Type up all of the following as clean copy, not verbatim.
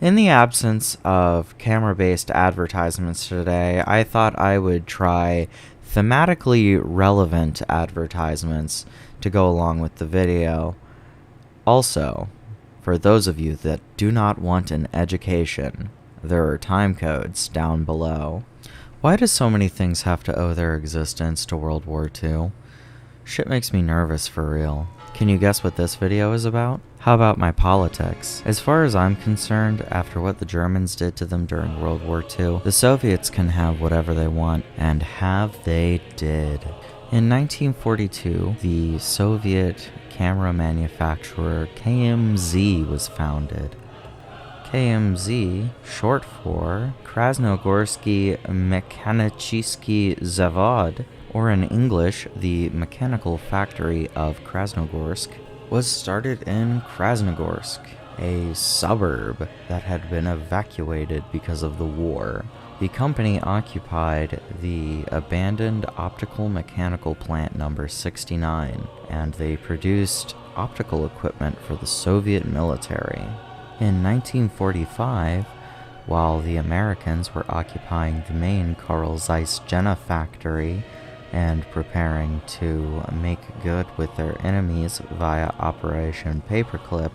In the absence of camera-based advertisements today, I thought I would try thematically relevant advertisements to go along with the video. Also, for those of you that do not want an education, there are time codes down below. Why do so many things have to owe their existence to World War II? Shit makes me nervous for real. Can you guess what this video is about? How about my politics? As far as I'm concerned, after what the Germans did to them during World War II, the Soviets can have whatever they want, and have they did. In 1942, the Soviet camera manufacturer KMZ was founded. KMZ, short for Krasnogorsky Mechanichny Zavod, or in English, the Mechanical Factory of Krasnogorsk, was started in Krasnogorsk, a suburb that had been evacuated because of the war. The company occupied the abandoned optical mechanical plant number 69, and they produced optical equipment for the Soviet military. In 1945, while the Americans were occupying the main Carl Zeiss Jena factory and preparing to make good with their enemies via Operation Paperclip,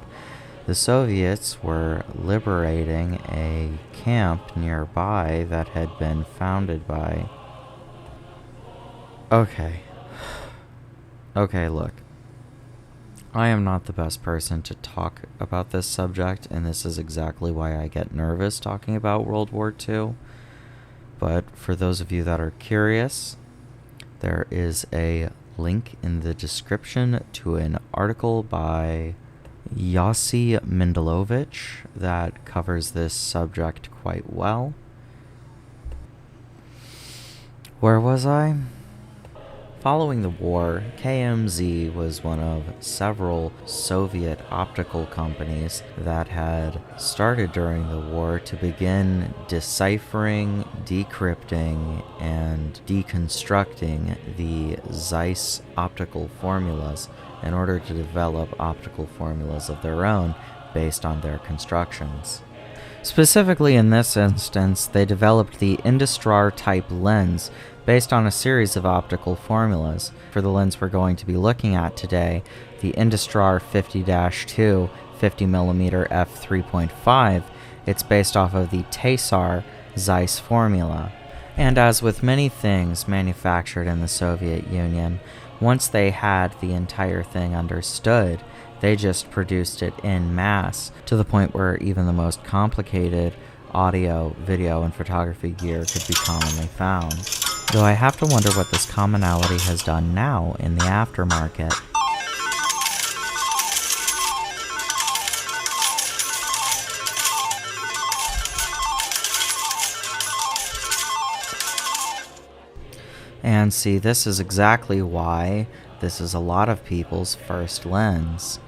the Soviets were liberating a camp nearby that had been founded by... Okay, look. I am not the best person to talk about this subject, and this is exactly why I get nervous talking about World War II. But for those of you that are curious, there is a link in the description to an article by Yossi Mendelovich that covers this subject quite well. Where was I? Following the war, KMZ was one of several Soviet optical companies that had started during the war to begin deciphering, decrypting, and deconstructing the Zeiss optical formulas in order to develop optical formulas of their own based on their constructions. Specifically in this instance, they developed the Industar type lens based on a series of optical formulas. For the lens we're going to be looking at today, the Industar 50-2 50mm f3.5, it's based off of the Tesar Zeiss formula. And as with many things manufactured in the Soviet Union, once they had the entire thing understood, they just produced it en masse to the point where even the most complicated audio, video, and photography gear could be commonly found. Though I have to wonder what this commonality has done now in the aftermarket. And see, this is exactly why this is a lot of people's first lens.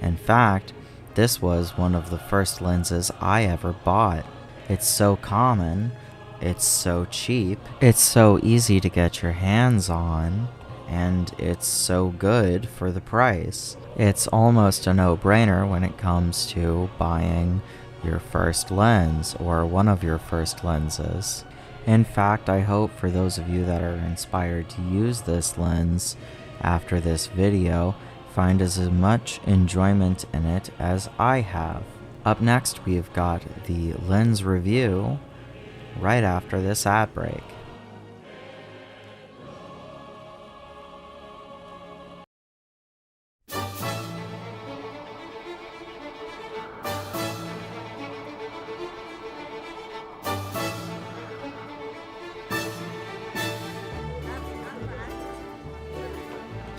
In fact, this was one of the first lenses I ever bought. It's so common, it's so cheap, it's so easy to get your hands on, and it's so good for the price. It's almost a no-brainer when it comes to buying your first lens or one of your first lenses. In fact, I hope for those of you that are inspired to use this lens after this video find as much enjoyment in it as I have. Up next, we've got the lens review right after this ad break.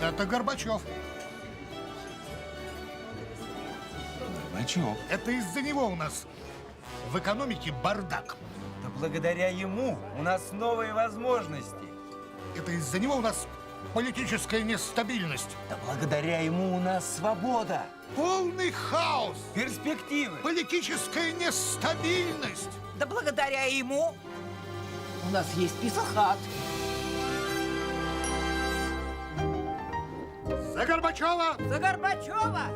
Это Горбачев. Горбачев? Это из-за него у нас в экономике бардак. Да благодаря ему у нас новые возможности. Это из-за него у нас политическая нестабильность. Да благодаря ему у нас свобода. Полный хаос. Перспективы. Политическая нестабильность. Да благодаря ему у нас есть писахат. За Горбачева! За Горбачева!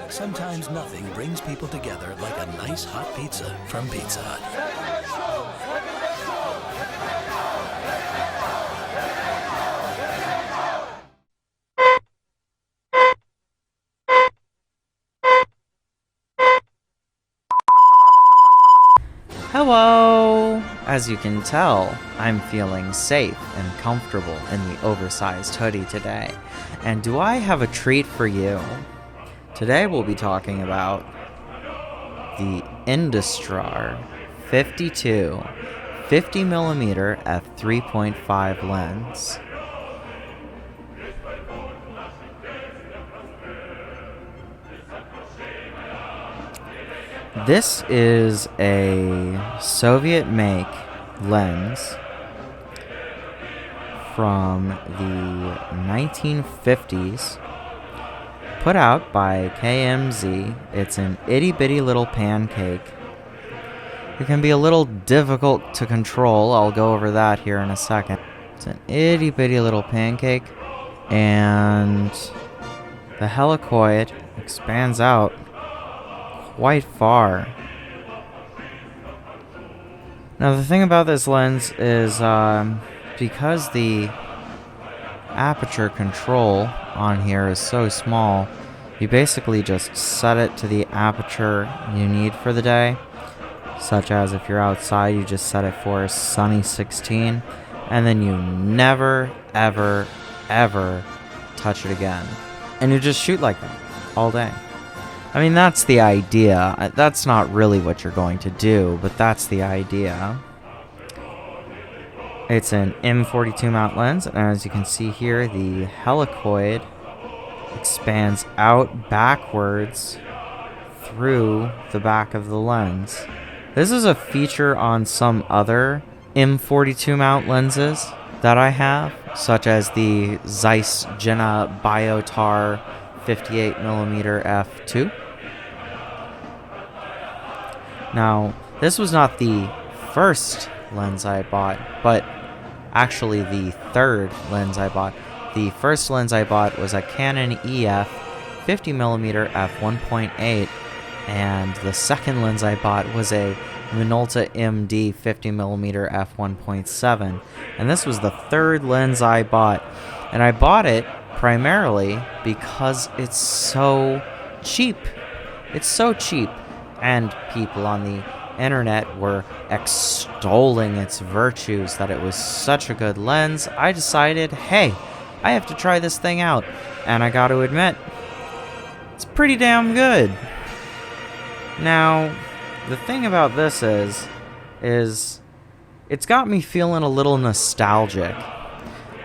Sometimes nothing brings people together like a nice hot pizza from Pizza Hut. Hello! As you can tell, I'm feeling safe and comfortable in the oversized hoodie today. And do I have a treat for you? Today we'll be talking about the Industar 52 50mm f3.5 lens. This is a Soviet-make lens from the 1950s, put out by KMZ. It's an itty-bitty little pancake. It can be a little difficult to control. I'll go over that here in a second. It's an itty-bitty little pancake, and the helicoid expands out quite far. Now the thing about this lens is because the aperture control on here is so small, you basically just set it to the aperture you need for the day, such as if you're outside you just set it for sunny 16, and then you never ever touch it again, and you just shoot like that all day. I mean, that's the idea. That's not really what you're going to do, but that's the idea. It's an M42 mount lens, and as you can see here, the helicoid expands out backwards through the back of the lens. This is a feature on some other M42 mount lenses that I have, such as the Zeiss Jenna Biotar 58mm f2. Now, this was not the first lens I bought, but actually the third lens I bought. The first lens I bought was a Canon EF 50mm f1.8, and the second lens I bought was a Minolta MD 50mm f1.7, and this was the third lens I bought, and I bought it primarily because it's so cheap. It's so cheap. And people on the internet were extolling its virtues, that it was such a good lens. I decided, hey, I have to try this thing out. And I got to admit, it's pretty damn good. Now, the thing about this is it's got me feeling a little nostalgic.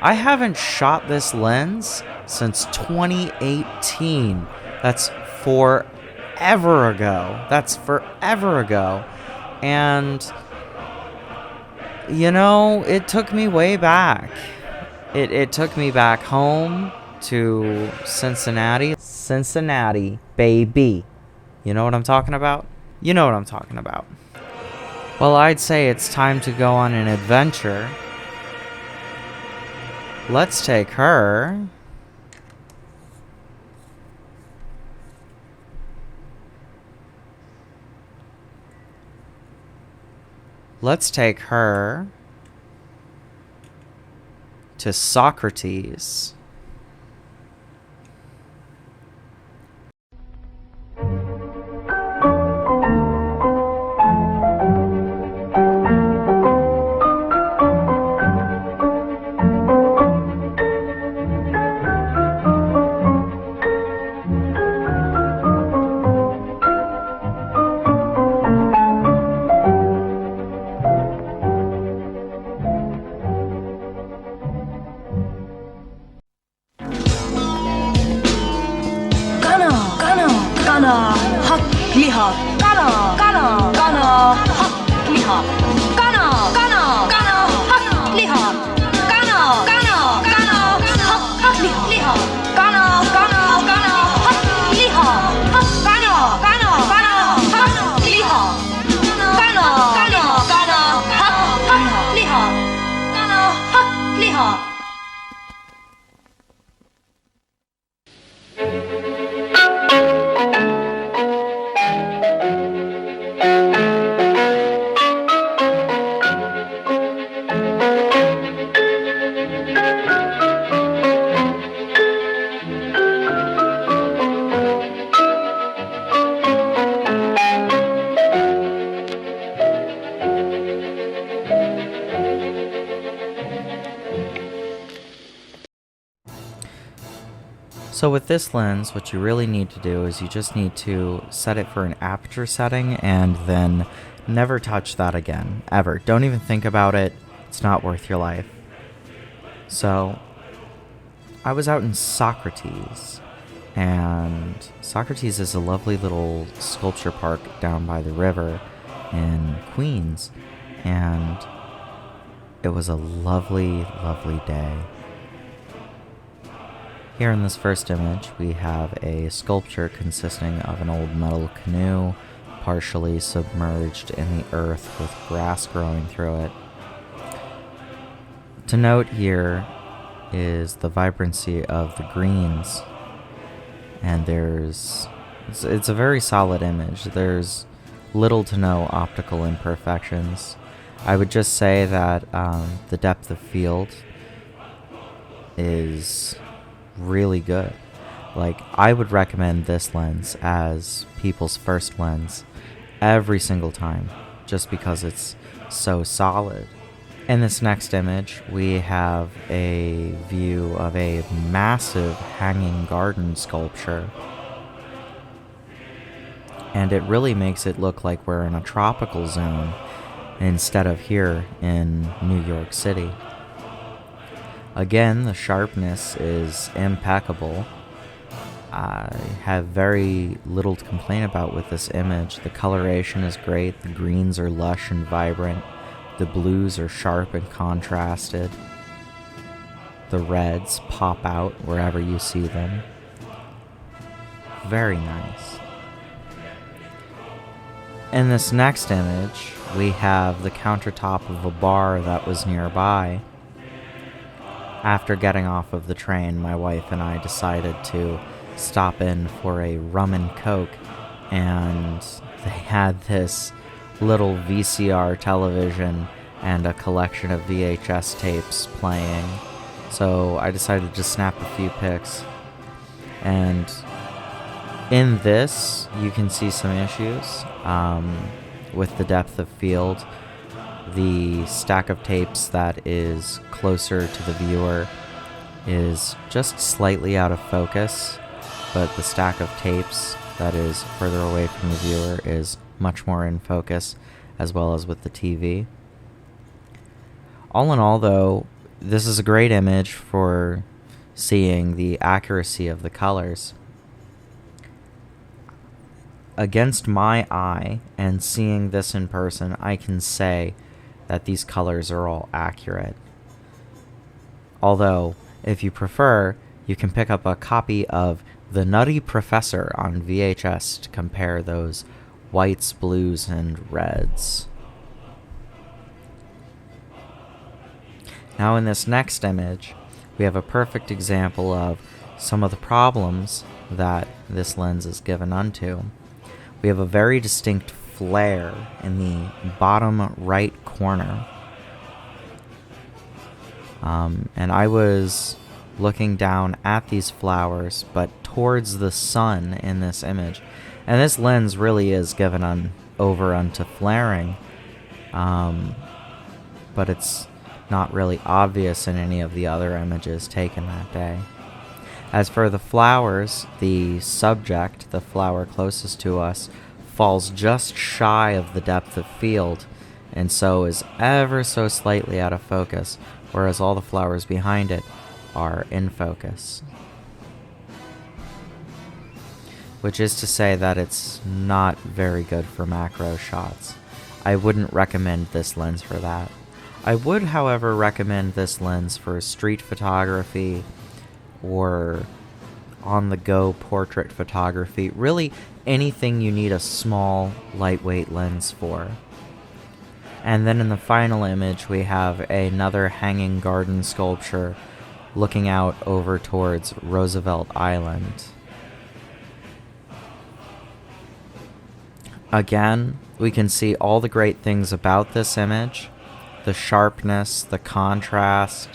I haven't shot this lens since 2018. That's forever ago. And you know, it took me way back. It took me back home to Cincinnati, baby. You know what I'm talking about? You know what I'm talking about. Well, I'd say it's time to go on an adventure. Let's take her to Socrates. So with this lens, what you really need to do is you just need to set it for an aperture setting and then never touch that again, ever. Don't even think about it. It's not worth your life. So I was out in Socrates, and Socrates is a lovely little sculpture park down by the river in Queens, and it was a lovely, lovely day. Here in this first image, we have a sculpture consisting of an old metal canoe, partially submerged in the earth with grass growing through it. To note here is the vibrancy of the greens, and it's a very solid image. There's little to no optical imperfections. I would just say that the depth of field is really good. Like, I would recommend this lens as people's first lens every single time, just because it's so solid. In this next image, we have a view of a massive hanging garden sculpture, and it really makes it look like we're in a tropical zone instead of here in New York City. Again, the sharpness is impeccable. I have very little to complain about with this image. The coloration is great, the greens are lush and vibrant, the blues are sharp and contrasted, the reds pop out wherever you see them. Very nice. In this next image, we have the countertop of a bar that was nearby. After getting off of the train, my wife and I decided to stop in for a rum and coke, and they had this little VCR television and a collection of VHS tapes playing. So I decided to snap a few pics. And in this, you can see some issues with the depth of field. The stack of tapes that is closer to the viewer is just slightly out of focus, but the stack of tapes that is further away from the viewer is much more in focus, as well as with the TV. All in all, though, this is a great image for seeing the accuracy of the colors. Against my eye, and seeing this in person, I can say that these colors are all accurate. Although, if you prefer, you can pick up a copy of The Nutty Professor on VHS to compare those whites, blues, and reds. Now in this next image, we have a perfect example of some of the problems that this lens is given unto. We have a very distinct flare in the bottom right corner. And I was looking down at these flowers, but towards the sun in this image. And this lens really is given over unto flaring, but it's not really obvious in any of the other images taken that day. As for the flowers, the subject, the flower closest to us, falls just shy of the depth of field, and so is ever so slightly out of focus, whereas all the flowers behind it are in focus. Which is to say that it's not very good for macro shots. I wouldn't recommend this lens for that. I would, however, recommend this lens for street photography or on-the-go portrait photography. Really, anything you need a small, lightweight lens for. And then in the final image, we have another hanging garden sculpture looking out over towards Roosevelt Island. Again, we can see all the great things about this image. The sharpness, the contrast,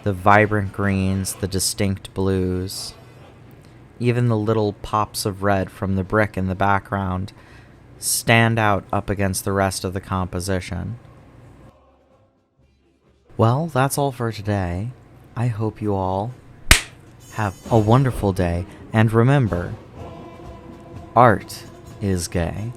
the vibrant greens, the distinct blues. Even the little pops of red from the brick in the background stand out up against the rest of the composition. Well, that's all for today. I hope you all Have a wonderful day, and remember, art is gay.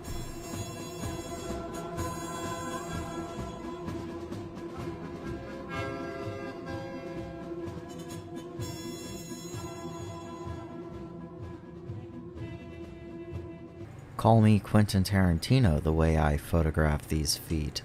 Call me Quentin Tarantino the way I photograph these feet.